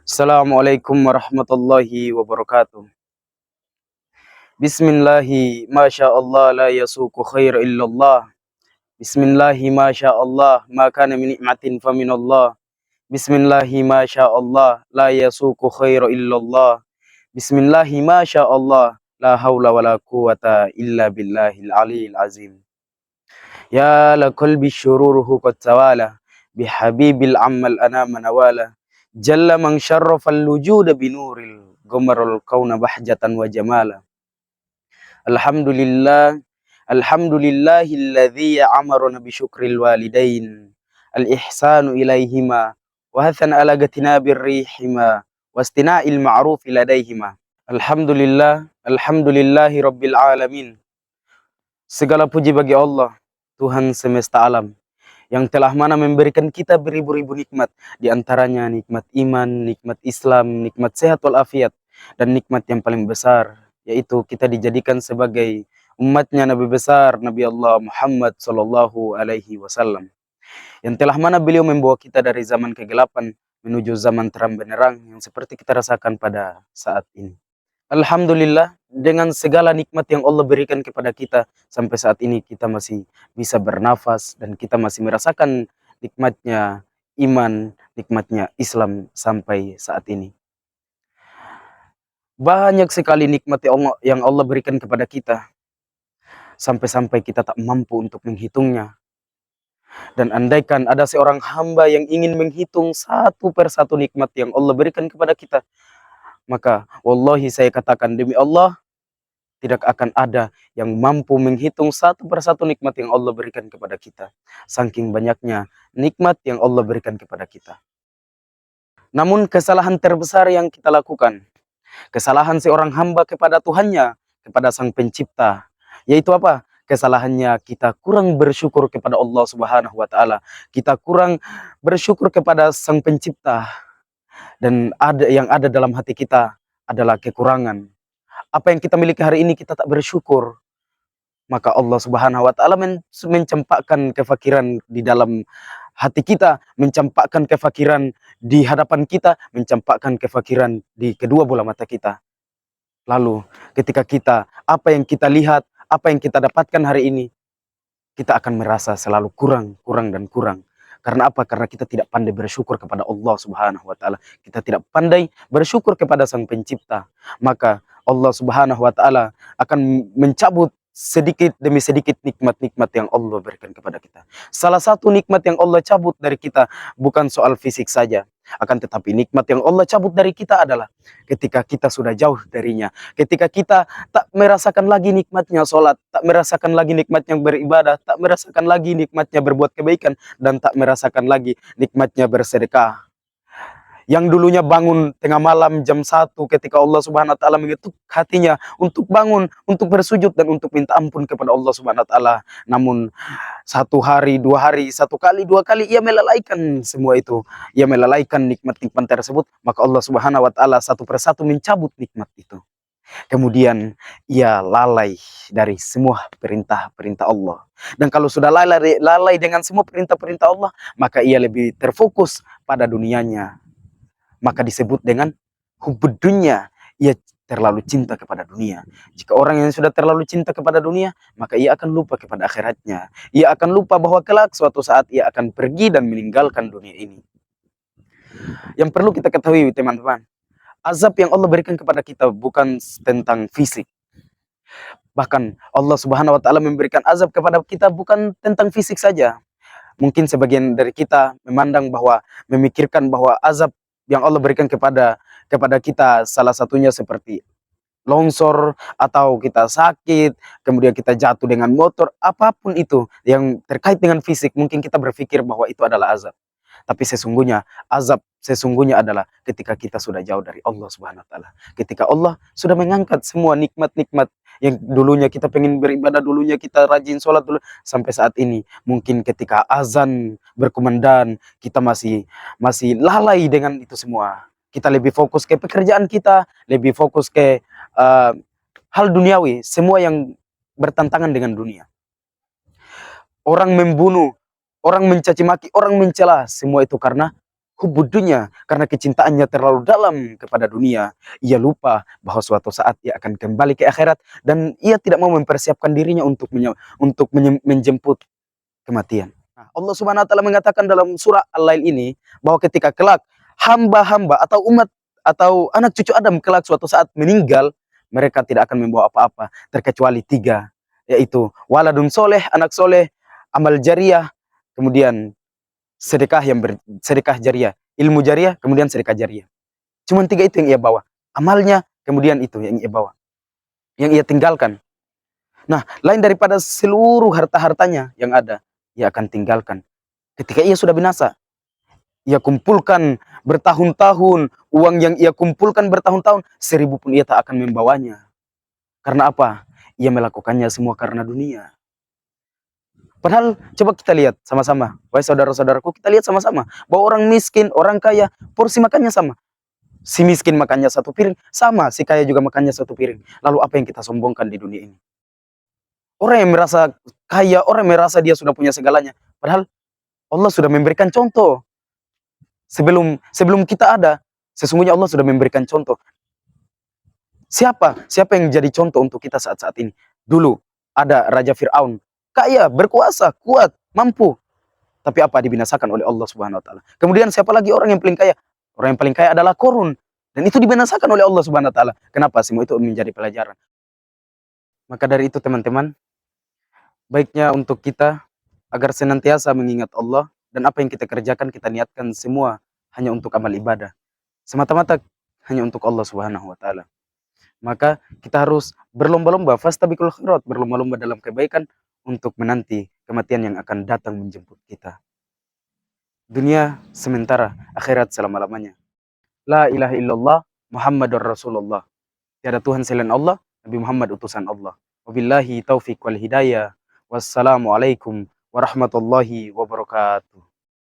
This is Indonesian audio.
Assalamualaikum warahmatullahi wabarakatuh. Bismillahi masya Allah la yasuku khair illallah. Bismillahi masya Allah ma kana min ni'matin faminallah. Bismillahi masya Allah la yasuku khair illallah. Bismillahi masya Allah la haula wala quwata illa billahil aliyil azim. Ya la qalbi syururuhu qad tawala bihabibil ammal anama nawala. Jalla man syarrafal wujuda binuril gomarul kauna bahjatan wa jamala. Alhamdulillah, alhamdulillahilladzi amarna bi syukril walidain al ihsanu ilaihima wa hathana ala gatina birrihima wastina'il ma'ruf ladaihima. Alhamdulillah, alhamdulillahi rabbil alamin. Segala puji bagi Allah, Tuhan semesta alam, yang telah mana memberikan kita beribu-ribu nikmat, di antaranya nikmat iman, nikmat Islam, nikmat sehat walafiat, dan nikmat yang paling besar, yaitu kita dijadikan sebagai umatnya Nabi besar, Nabi Allah Muhammad Sallallahu Alaihi Wasallam, yang telah mana beliau membawa kita dari zaman kegelapan menuju zaman terang benderang yang seperti kita rasakan pada saat ini. Alhamdulillah, dengan segala nikmat yang Allah berikan kepada kita, sampai saat ini kita masih bisa bernafas dan kita masih merasakan nikmatnya iman, nikmatnya Islam sampai saat ini. Banyak sekali nikmat yang Allah berikan kepada kita, sampai-sampai kita tak mampu untuk menghitungnya. Dan andaikan ada seorang hamba yang ingin menghitung satu persatu nikmat yang Allah berikan kepada kita, maka wallahi saya katakan demi Allah, tidak akan ada yang mampu menghitung satu persatu nikmat yang Allah berikan kepada kita. Saking banyaknya nikmat yang Allah berikan kepada kita. Namun kesalahan terbesar yang kita lakukan, kesalahan seorang hamba kepada Tuhannya, kepada Sang Pencipta, yaitu apa? Kesalahannya kita kurang bersyukur kepada Allah Subhanahu wa taala. Kita kurang bersyukur kepada Sang Pencipta, dan ada dalam hati kita adalah kekurangan. Apa yang kita miliki hari ini kita tak bersyukur, maka Allah Subhanahu wa taala mencampakkan kefakiran di dalam hati kita, mencampakkan kefakiran di hadapan kita, mencampakkan kefakiran di kedua bola mata kita. Lalu ketika apa yang kita lihat, apa yang kita dapatkan hari ini, kita akan merasa selalu kurang, kurang dan kurang. Karena apa? Karena kita tidak pandai bersyukur kepada Allah Subhanahu wa taala. Kita tidak pandai bersyukur kepada Sang Pencipta. Maka Allah Subhanahu wa taala akan mencabut sedikit demi sedikit nikmat-nikmat yang Allah berikan kepada kita. Salah satu nikmat yang Allah cabut dari kita bukan soal fisik saja, akan tetapi nikmat yang Allah cabut dari kita adalah ketika kita sudah jauh darinya, ketika kita tak merasakan lagi nikmatnya sholat, tak merasakan lagi nikmatnya beribadah, tak merasakan lagi nikmatnya berbuat kebaikan, dan tak merasakan lagi nikmatnya bersedekah. Yang dulunya bangun tengah malam jam 1 ketika Allah Subhanahu wa taala mengetuk hatinya untuk bangun, untuk bersujud dan untuk minta ampun kepada Allah Subhanahu wa taala. Namun satu hari, dua hari, satu kali, dua kali ia melalaikan semua itu. Ia melalaikan nikmat-nikmat tersebut, maka Allah Subhanahu wa taala satu persatu mencabut nikmat itu. Kemudian ia lalai dari semua perintah-perintah Allah. Dan kalau sudah lalai dengan semua perintah-perintah Allah, maka ia lebih terfokus pada dunianya. Maka disebut dengan hubud dunya. Ia terlalu cinta kepada dunia. Jika orang yang sudah terlalu cinta kepada dunia, maka ia akan lupa kepada akhiratnya. Ia akan lupa bahwa kelak suatu saat ia akan pergi dan meninggalkan dunia ini. Yang perlu kita ketahui teman-teman, azab yang Allah berikan kepada kita bukan tentang fisik. Bahkan Allah Subhanahu wa taala memberikan azab kepada kita bukan tentang fisik saja. Mungkin sebagian dari kita memikirkan bahwa azab yang Allah berikan kepada kita salah satunya seperti longsor, atau kita sakit, kemudian kita jatuh dengan motor, apapun itu yang terkait dengan fisik, mungkin kita berpikir bahwa itu adalah azab. Tapi sesungguhnya azab sesungguhnya adalah ketika kita sudah jauh dari Allah Subhanahu wa taala. Ketika Allah sudah mengangkat semua nikmat-nikmat yang dulunya kita pengen beribadah, dulunya kita rajin sholat dulu, sampai saat ini mungkin ketika azan berkumandang kita masih lalai dengan itu semua. Kita lebih fokus ke pekerjaan kita, lebih fokus ke hal duniawi, semua yang bertentangan dengan dunia. Orang membunuh, orang mencaci maki, orang mencela, semua itu karena hubbud dunya, karena kecintaannya terlalu dalam kepada dunia, ia lupa bahwa suatu saat ia akan kembali ke akhirat dan ia tidak mau mempersiapkan dirinya untuk menjemput kematian. Nah, Allah Subhanahu wa taala mengatakan dalam surah Al-Lail ini bahwa ketika kelak hamba-hamba atau umat atau anak cucu Adam kelak suatu saat meninggal, mereka tidak akan membawa apa-apa terkecuali tiga, yaitu waladun soleh, anak soleh, amal jariah, kemudian sedekah jariah, ilmu jariah, kemudian sedekah jariah. Cuman tiga itu yang ia bawa. Amalnya, kemudian itu yang ia bawa, yang ia tinggalkan. Nah, lain daripada seluruh harta-hartanya yang ada, ia akan tinggalkan. Ketika ia sudah binasa, ia kumpulkan bertahun-tahun, uang yang ia kumpulkan bertahun-tahun, 1000 pun ia tak akan membawanya. Karena apa? Ia melakukannya semua karena dunia. Padahal coba kita lihat sama-sama, wahai saudara-saudaraku, kita lihat sama-sama bahwa orang miskin, orang kaya, porsi makannya sama. Si miskin makannya satu piring, sama si kaya juga makannya satu piring. Lalu apa yang kita sombongkan di dunia ini? Orang yang merasa kaya, orang yang merasa dia sudah punya segalanya. Padahal Allah sudah memberikan contoh. Sebelum kita ada, sesungguhnya Allah sudah memberikan contoh. Siapa yang jadi contoh untuk kita saat-saat ini? Dulu ada Raja Fir'aun, kaya, berkuasa, kuat, mampu. Tapi apa? Dibinasakan oleh Allah Subhanahu wa taala. Kemudian siapa lagi orang yang paling kaya? Orang yang paling kaya adalah Korun. Dan itu dibinasakan oleh Allah Subhanahu wa taala. Kenapa? Semua itu menjadi pelajaran. Maka dari itu teman-teman, baiknya untuk kita agar senantiasa mengingat Allah dan apa yang kita kerjakan kita niatkan semua hanya untuk amal ibadah. Semata-mata hanya untuk Allah Subhanahu wa taala. Maka kita harus berlomba-lomba, fastabiqul khairat, berlomba-lomba dalam kebaikan untuk menanti kematian yang akan datang menjemput kita. Dunia sementara, akhirat selama-lamanya. La ilaha illallah Muhammadur Rasulullah. Tiada Tuhan selain Allah, Nabi Muhammad utusan Allah. Wabillahi taufik wal hidayah. Wassalamualaikum warahmatullahi wabarakatuh.